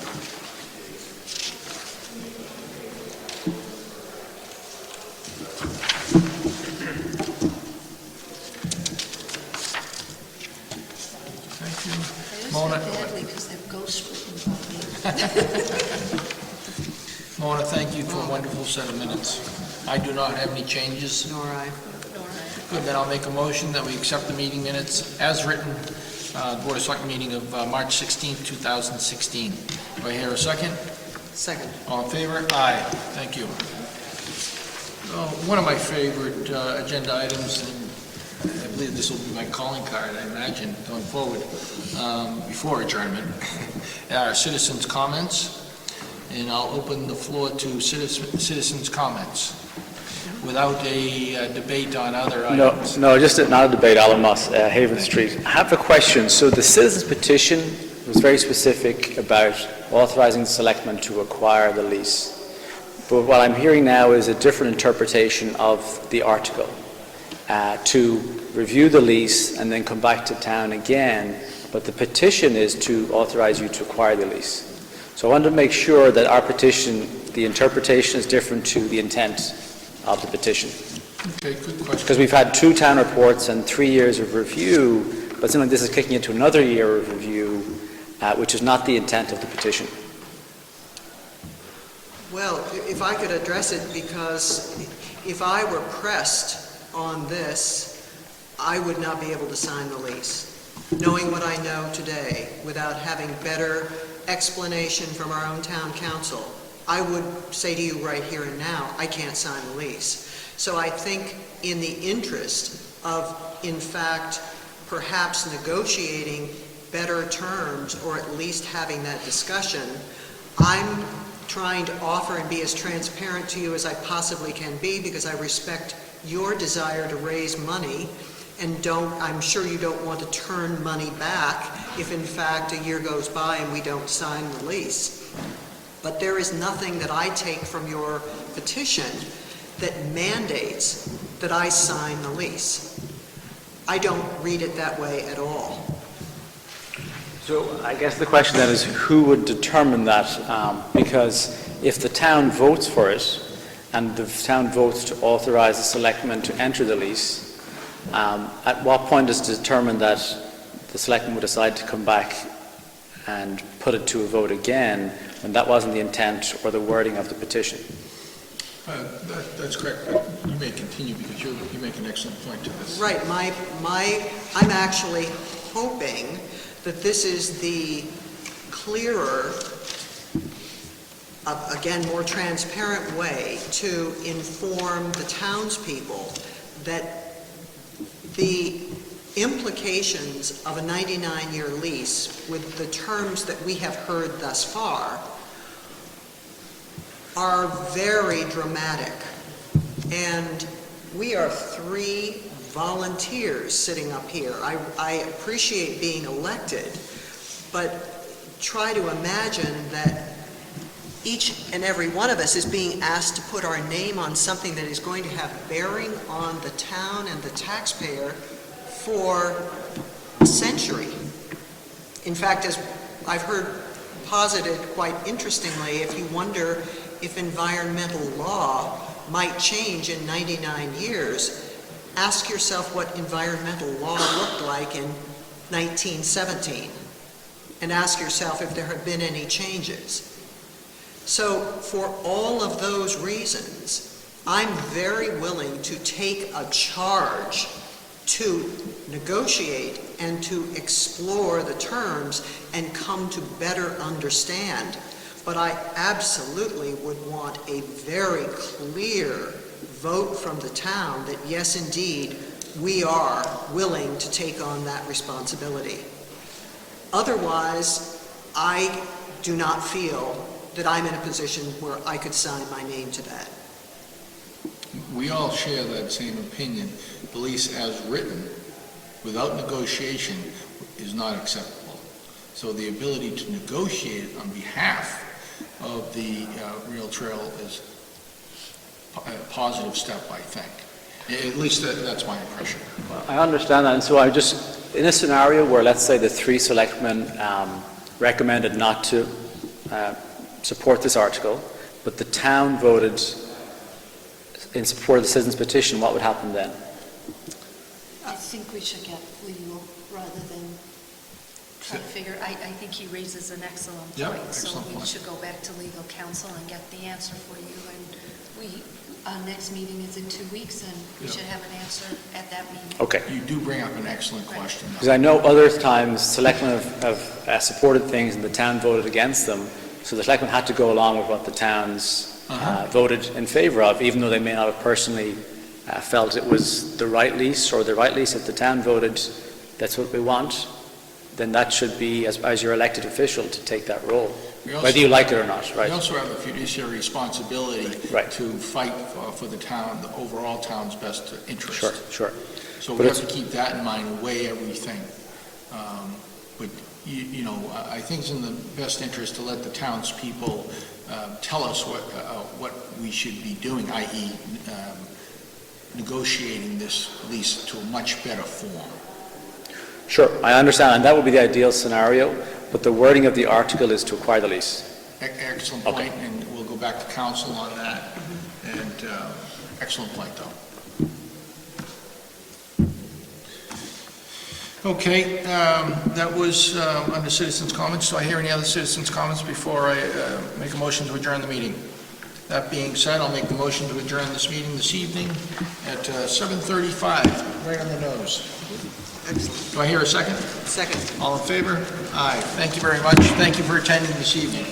Thank you. I Mona, always feel badly because they're ghost written about me. Mona, thank you for a wonderful set of minutes. I do not have any changes. Nor I. Good, then I'll make a motion that we accept the meeting minutes as written, Board of Selectmen meeting of March 16, 2016. Do I hear a second? Second. All in favor? Aye. Thank you. One of my favorite agenda items, and I believe this will be my calling card, I imagine, going forward, before adjournment, are citizens' comments. And I'll open the floor to citizens' comments without a debate on other items. No, just not a debate, Alan Moss, Haven Street. I have a question. So the citizens petition was very specific about authorizing the selectmen to acquire the lease. But what I'm hearing now is a different interpretation of the article, to review the lease and then come back to town again, but the petition is to authorize you to acquire the lease. So I wanted to make sure that our petition, the interpretation is different to the intent of the petition. Okay, good question. Because we've had 2 town reports and 3 years of review, but something like this is kicking into another year of review, which is not the intent of the petition. Well, if I could address it, because if I were pressed on this, I would not be able to sign the lease. Knowing what I know today, without having better explanation from our own town council, I would say to you right here and now, I can't sign the lease. So I think in the interest of, in fact, perhaps negotiating better terms, or at least having that discussion, I'm trying to offer and be as transparent to you as I possibly can be, because I respect your desire to raise money, and I'm sure you don't want to turn money back if in fact a year goes by and we don't sign the lease. But there is nothing that I take from your petition that mandates that I sign the lease. I don't read it that way at all. So I guess the question then is, who would determine that? Because if the town votes for it, and the town votes to authorize the selectmen to enter the lease, at what point is it determined that the selectmen would decide to come back and put it to a vote again, when that wasn't the intent or the wording of the petition? That's correct, but you may continue, because you make an excellent point to this. Right, I'm actually hoping that this is the clearer, again, more transparent way to inform the townspeople that the implications of a 99-year lease with the terms that we have heard thus far are very dramatic. And we are 3 volunteers sitting up here. I appreciate being elected, but try to imagine that each and every one of us is being asked to put our name on something that is going to have bearing on the town and the taxpayer for a century. In fact, as I've heard posited quite interestingly, if you wonder if environmental law might change in 99 years, ask yourself what environmental law looked like in 1917, and ask yourself if there have been any changes. So for all of those reasons, I'm very willing to take a charge to negotiate and to explore the terms and come to better understand. But I absolutely would want a very clear vote from the town that yes, indeed, we are willing to take on that responsibility. Otherwise, I do not feel that I'm in a position where I could sign my name to that. We all share that same opinion. The lease as written, without negotiation, is not acceptable. So the ability to negotiate on behalf of the rail trail is a positive step, I think. At least that's my impression. I understand that, and so I just, in a scenario where, let's say, the 3 selectmen recommended not to support this article, but the town voted in support of the citizens' petition, what would happen then? I think we should get legal rather than try to figure, I think he raises an excellent point. Excellent So we point. should go back to legal counsel and get the answer for you. And our next meeting is in 2 weeks, and we should have an answer at that meeting. Okay. You do bring up an excellent question. Because I know other times selectmen have supported things and the town voted against them, so the selectmen had to go along with what the towns voted in favor of, even though they may not have personally felt it was the right lease or the right lease. If the town voted, that's what we want, then that should be, as your elected official, to take that role, whether you like it or not, right? We also have a fiduciary responsibility Right. to fight for the town, the overall town's best interest. Sure. So But we have it's- to keep that in mind, weigh everything. But, you know, I think it's in the best interest to let the townspeople tell us what we should be doing, i.e. Negotiating this lease to a much better form. Sure, I understand, and that would be the ideal scenario, but the wording of the article is to acquire the lease. Excellent point, and we'll go back to council on that. And excellent point, though. Okay, that was under citizens' comments. Do I hear any other citizens' comments before I make a motion to adjourn the meeting? That being said, I'll make the motion to adjourn this meeting this evening at 7:35, right on the nose. Do I hear a second? Second. All in favor? Aye. Thank you very much. Thank you for attending this evening.